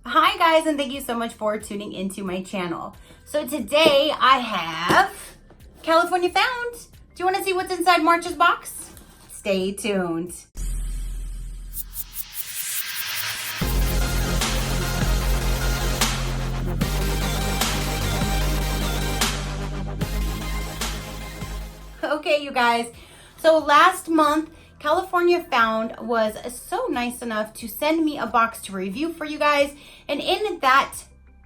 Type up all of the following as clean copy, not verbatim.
Hi guys, and thank you so much for tuning into my channel. So today I have California Found. Do you want to see what's inside March's box? Stay tuned. Okay, you guys, so last month California Found was so nice enough to send me a box to review for you guys, and in that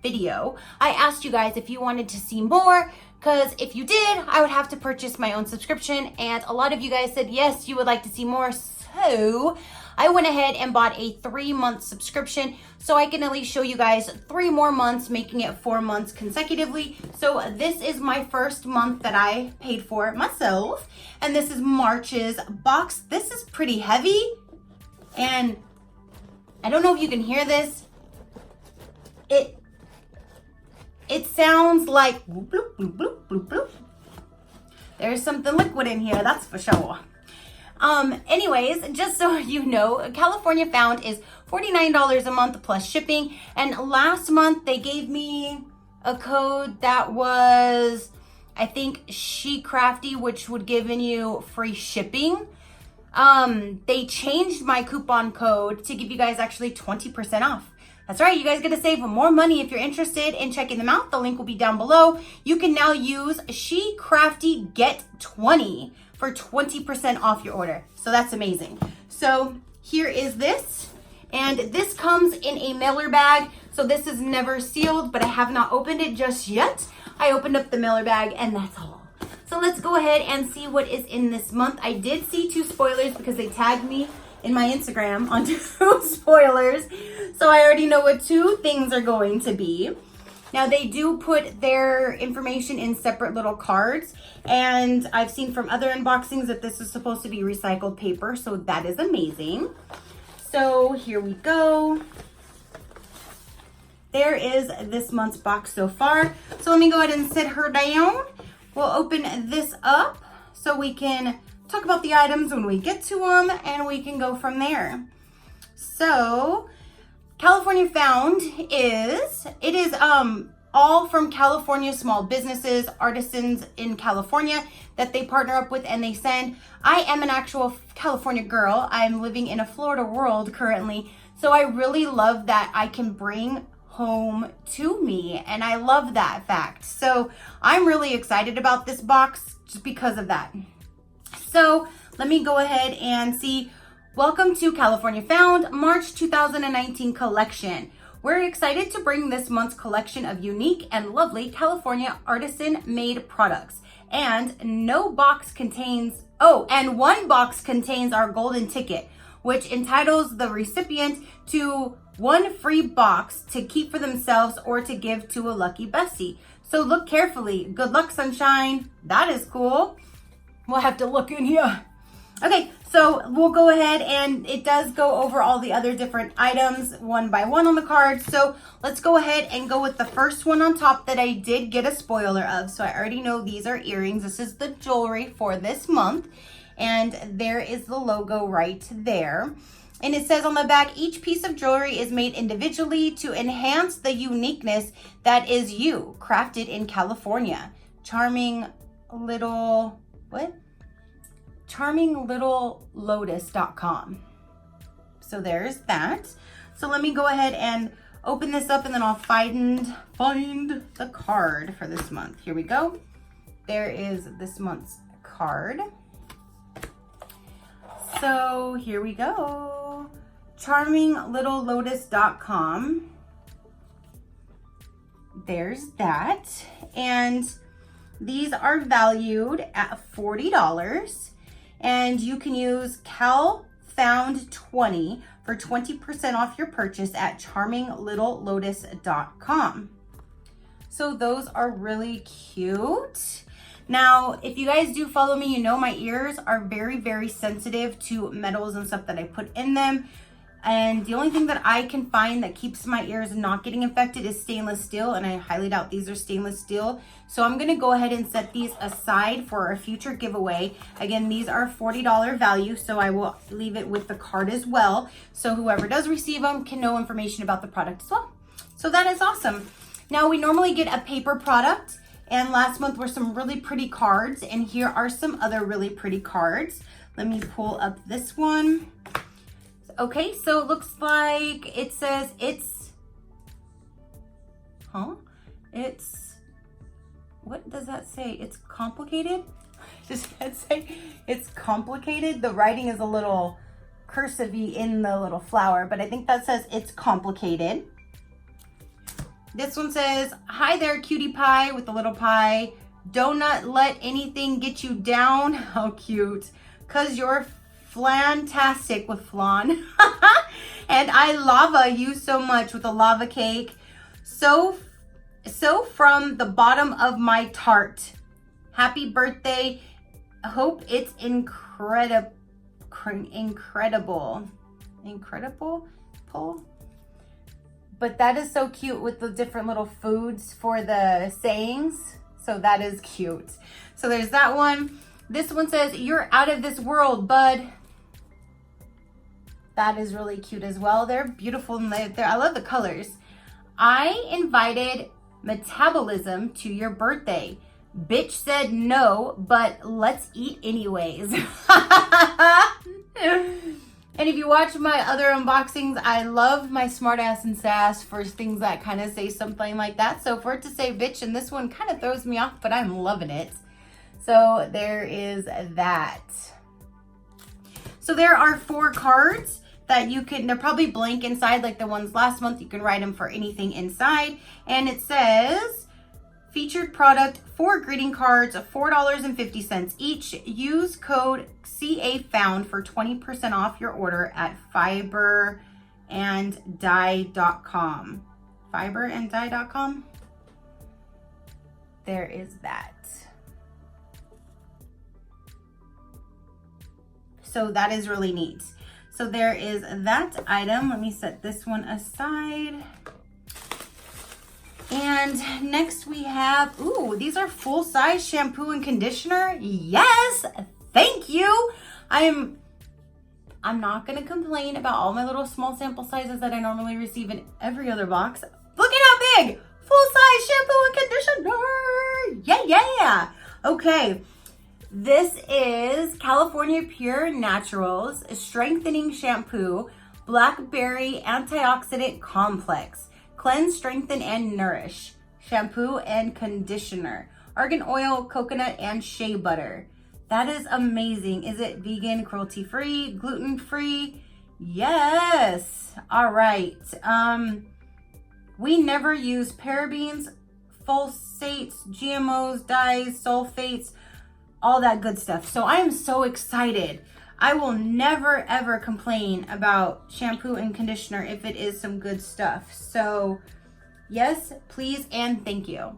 video I asked you guys if you wanted to see more, because if you did I would have to purchase my own subscription, and a lot of you guys said yes, you would like to see more. So I went ahead and bought a 3-month subscription so I can at least show you guys 3 more months, making it 4 months consecutively. So this is my first month that I paid for myself, and this is March's box. This is pretty heavy, and I don't know if you can hear this. It sounds like bloop, bloop, bloop, bloop, bloop, bloop. There's something liquid in here, that's for sure. Anyways, just so you know, California Found is $49 a month plus shipping. And last month they gave me a code that was, I think, SheCrafty, which would give you free shipping. They changed my coupon code to give you guys actually 20% off. That's right, you guys get to save more money. If you're interested in checking them out, the link will be down below. You can now use SheCrafty Get 20 for 20% off your order. So that's amazing. So here is this, and this comes in a mailer bag. So this is never sealed, but I have not opened it just yet. I opened up the mailer bag and that's all. So let's go ahead and see what is in this month. I did see 2 spoilers because they tagged me in my Instagram on 2 spoilers. So I already know what 2 things are going to be. Now they do put their information in separate little cards, and I've seen from other unboxings that this is supposed to be recycled paper, so that is amazing. So here we go. There is this month's box so far. So let me go ahead and sit her down. We'll open this up so we can talk about the items when we get to them, and we can go from there. So California Found is all from California small businesses, artisans in California that they partner up with and they send. I am an actual California girl. I'm living in a Florida world currently. So I really love that I can bring home to me, and I love that fact. So I'm really excited about this box just because of that. So let me go ahead and see. Welcome to California Found March 2019 collection. We're excited to bring this month's collection of unique and lovely California artisan-made products. And one box contains our golden ticket, which entitles the recipient to 1 free box to keep for themselves or to give to a lucky bestie. So look carefully. Good luck, sunshine. That is cool. We'll have to look in here. Okay, so we'll go ahead, and it does go over all the other different items one by one on the card. So let's go ahead and go with the first one on top that I did get a spoiler of. So I already know these are earrings. This is the jewelry for this month, and there is the logo right there. And it says on the back, each piece of jewelry is made individually to enhance the uniqueness that is you, crafted in California. CharmingLittleLotus.com. So there's that. So let me go ahead and open this up, and then I'll find the card for this month. Here we go. There is this month's card. So here we go. CharmingLittleLotus.com. There's that. And these are valued at $40. And you can use CalFound20 for 20% off your purchase at CharmingLittleLotus.com. So those are really cute. Now, if you guys do follow me, you know my ears are very, very sensitive to metals and stuff that I put in them. And the only thing that I can find that keeps my ears not getting infected is stainless steel, and I highly doubt these are stainless steel. So I'm gonna go ahead and set these aside for a future giveaway. Again, these are $40 value, so I will leave it with the card as well, so whoever does receive them can know information about the product as well. So that is awesome. Now we normally get a paper product, and last month were some really pretty cards, and here are some other really pretty cards. Let me pull up this one. Okay, so it looks like it says what does that say? It's complicated? Does that say it's complicated? The writing is a little cursive-y in the little flower, but I think that says it's complicated. This one says, hi there, cutie pie, with the little pie. Do not let anything get you down. How cute. Cause you're flantastic with flan. And I lava you so much with a lava cake. So from the bottom of my tart. Happy birthday. Hope it's incredible. But that is so cute with the different little foods for the sayings. So that is cute. So there's that one. This one says, you're out of this world, bud. That is really cute as well. They're beautiful and I love the colors. I invited metabolism to your birthday. Bitch said no, but let's eat anyways. And if you watch my other unboxings, I love my smart ass and sass for things that kind of say something like that. So for it to say bitch in this one kind of throws me off, but I'm loving it. So there is that. So there are 4 cards that you can, they're probably blank inside like the ones last month. You can write them for anything inside. And it says, featured product, 4 greeting cards, $4.50 each. Use code CAFOUND for 20% off your order at fiberanddye.com. Fiberanddye.com. There is that. So that is really neat. So there is that item. Let me set this one aside. And next we have, ooh, these are full-size shampoo and conditioner. Yes, thank you. I'm not gonna complain about all my little small sample sizes that I normally receive in every other box. Look at how big, full-size shampoo and conditioner. Yeah. Okay, this is California Pure Naturals Strengthening Shampoo, Blackberry Antioxidant Complex. Cleanse, strengthen, and nourish. Shampoo and conditioner. Argan oil, coconut, and shea butter. That is amazing. Is it vegan, cruelty-free, gluten-free? Yes. All right. We never use parabens, phosphates, GMOs, dyes, sulfates, all that good stuff. So I am so excited. I will never ever complain about shampoo and conditioner if it is some good stuff. So yes, please, and thank you.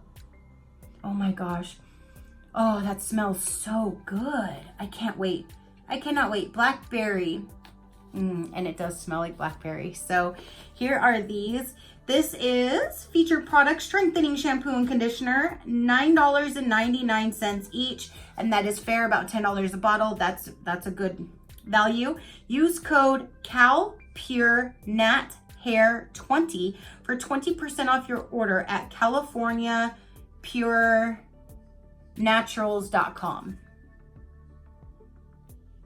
Oh my gosh. Oh, that smells so good. I can't wait. I cannot wait. Blackberry. And it does smell like blackberry. So here are these. This is featured product strengthening shampoo and conditioner, $9.99 each, and that is fair, about $10 a bottle. That's a good value. Use code CalPureNatHair20 for 20% off your order at CaliforniaPureNaturals.com.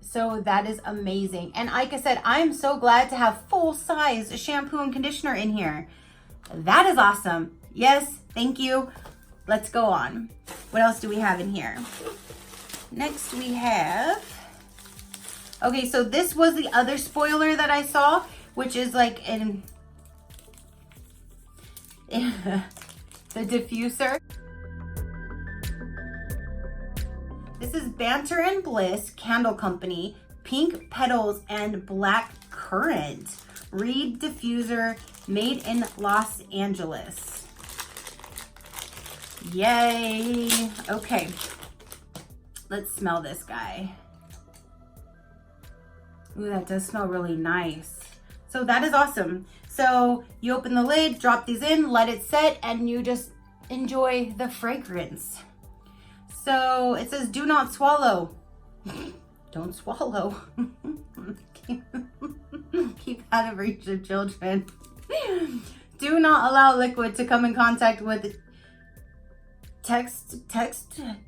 So that is amazing. And like I said, I'm so glad to have full-size shampoo and conditioner in here. That is awesome. Yes, thank you. Let's go on. What else do we have in here? Next we have, okay, so this was the other spoiler that I saw, which is like in the diffuser. This is Banter and Bliss Candle Company, Pink Petals and Black Currant. Reed diffuser, made in Los Angeles. Yay. Okay, let's smell this guy. Ooh, that does smell really nice. So that is awesome. So you open the lid, drop these in, let it set, and you just enjoy the fragrance. So it says, do not swallow. Don't swallow. Keep out of reach of children. Do not allow liquid to come in contact with textiles.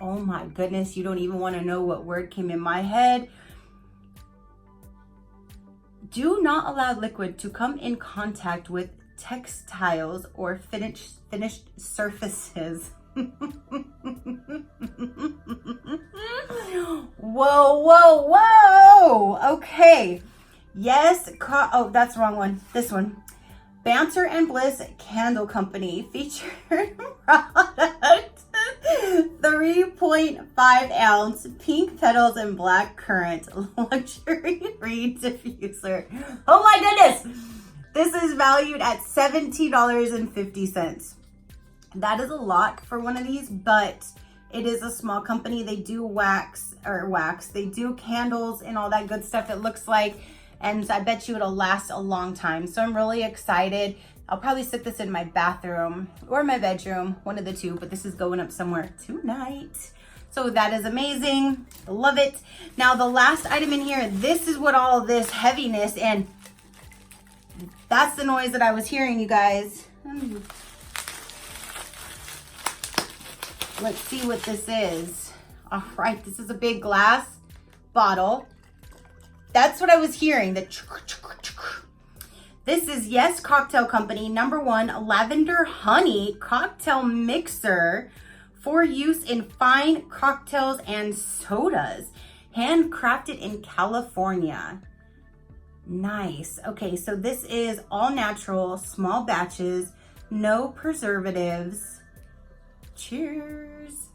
Oh my goodness, you don't even want to know what word came in my head. Do not allow liquid to come in contact with textiles or finished surfaces. Whoa. Okay. Yes. Oh, that's the wrong one. This one. Banter and Bliss Candle Company featured product. 3.5 ounce pink petals and black currant luxury reed diffuser. Oh my goodness. This is valued at $17.50. That is a lot for one of these, but it is a small company. They do wax. They do candles and all that good stuff, it looks like. And I bet you it'll last a long time. So I'm really excited. I'll probably stick this in my bathroom or my bedroom, one of the two, but this is going up somewhere tonight. So that is amazing. I love it. Now the last item in here, this is what all this heaviness, and that's the noise that I was hearing, you guys. Let's see what this is. All right, this is a big glass bottle. That's what I was hearing. This is Yes Cocktail Company #1 Lavender Honey Cocktail Mixer for use in fine cocktails and sodas. Handcrafted in California. Nice. Okay, so this is all natural, small batches, no preservatives. Cheers.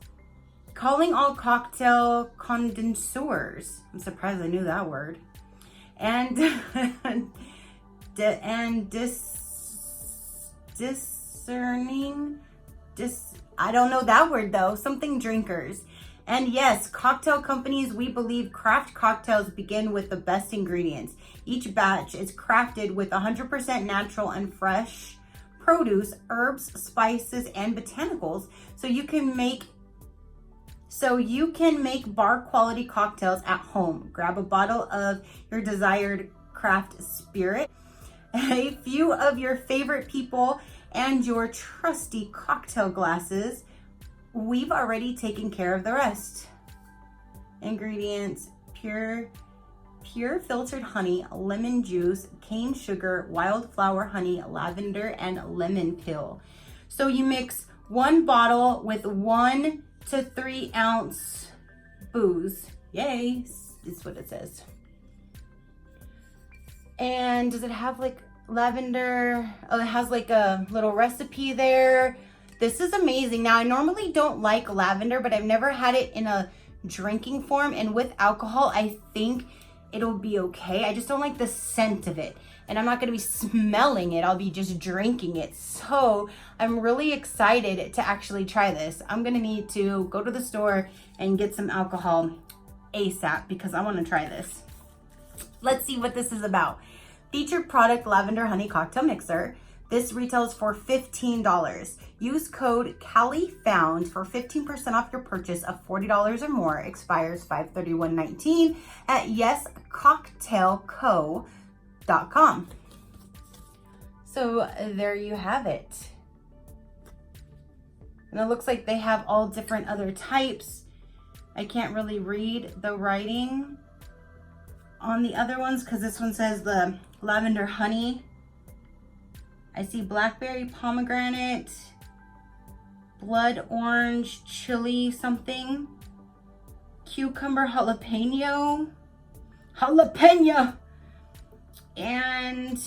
Calling all cocktail condenseurs. I'm surprised I knew that word. And discerning, I don't know that word though, something drinkers. And yes, cocktail companies, we believe craft cocktails begin with the best ingredients. Each batch is crafted with 100% natural and fresh produce, herbs, spices, and botanicals, so you can make bar quality cocktails at home. Grab a bottle of your desired craft spirit, a few of your favorite people, and your trusty cocktail glasses. We've already taken care of the rest. Ingredients: pure filtered honey, lemon juice, cane sugar, wildflower honey, lavender, and lemon peel. So you mix one bottle with 1 to 3 ounce booze. Yay, is what it says. And does it have like lavender? Oh, it has like a little recipe there. This is amazing. Now, I normally don't like lavender, but I've never had it in a drinking form, and with alcohol, I think it'll be okay. I just don't like the scent of it, and I'm not gonna be smelling it. I'll be just drinking it. So I'm really excited to actually try this. I'm gonna need to go to the store and get some alcohol ASAP because I wanna try this. Let's see what this is about. Featured product, Lavender Honey Cocktail Mixer. This retails for $15. Use code CALIFOUND for 15% off your purchase of $40 or more. Expires 5/31/19 at yescocktailco.com. So there you have it. And it looks like they have all different other types. I can't really read the writing on the other ones because this one says the lavender honey. I see blackberry, pomegranate, blood orange, chili something, cucumber, jalapeno, and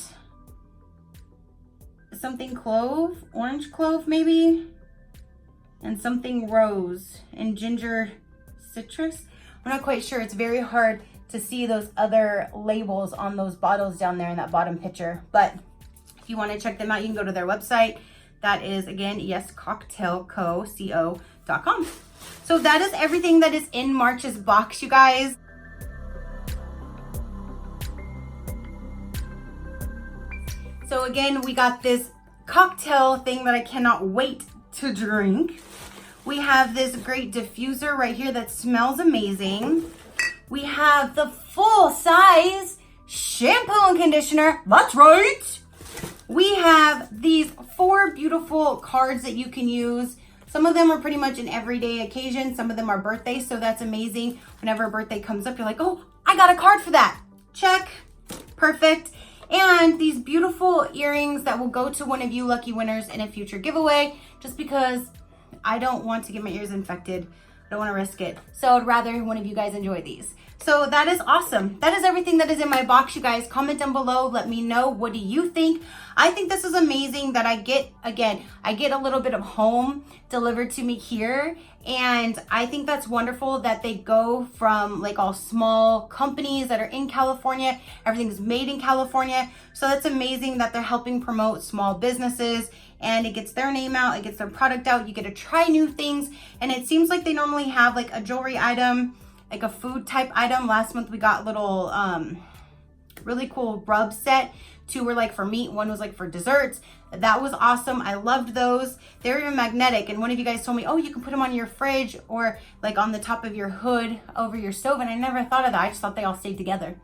something clove, orange clove maybe, and something rose, and ginger citrus. I'm not quite sure. It's very hard to see those other labels on those bottles down there in that bottom picture, but if you want to check them out, you can go to their website. That is, again, yescocktailco.com. So that is everything that is in March's box, you guys. So again, we got this cocktail thing that I cannot wait to drink. We have this great diffuser right here that smells amazing. We have the full size shampoo and conditioner. That's right. We have these 4 beautiful cards that you can use. Some of them are pretty much an everyday occasion. Some of them are birthdays, so that's amazing. Whenever a birthday comes up, you're like, oh, I got a card for that. Check. Perfect. And these beautiful earrings that will go to one of you lucky winners in a future giveaway, just because I don't want to get my ears infected. I don't want to risk it. So I'd rather one of you guys enjoy these. So that is awesome. That is everything that is in my box, you guys. Comment down below. Let me know. What do you think? I think this is amazing that I get a little bit of home delivered to me here. And I think that's wonderful that they go from like all small companies that are in California. Everything's made in California. So that's amazing that they're helping promote small businesses, and it gets their name out, it gets their product out. You get to try new things. And it seems like they normally have like a jewelry item, like a food type item. Last month we got little really cool rub set. 2 were like for meat, 1 was like for desserts. That was awesome. I loved those. They're even magnetic, and one of you guys told me, oh, you can put them on your fridge or like on the top of your hood over your stove, and I never thought of that. I just thought they all stayed together.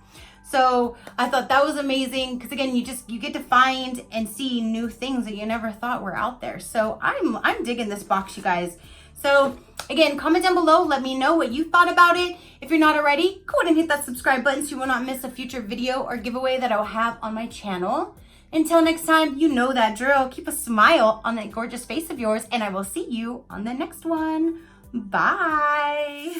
So I thought that was amazing, because again, you get to find and see new things that you never thought were out there. So I'm digging this box, you guys. So again, comment down below. Let me know what you thought about it. If you're not already, go ahead and hit that subscribe button so you will not miss a future video or giveaway that I'll have on my channel. Until next time, you know that drill. Keep a smile on that gorgeous face of yours, and I will see you on the next one. Bye.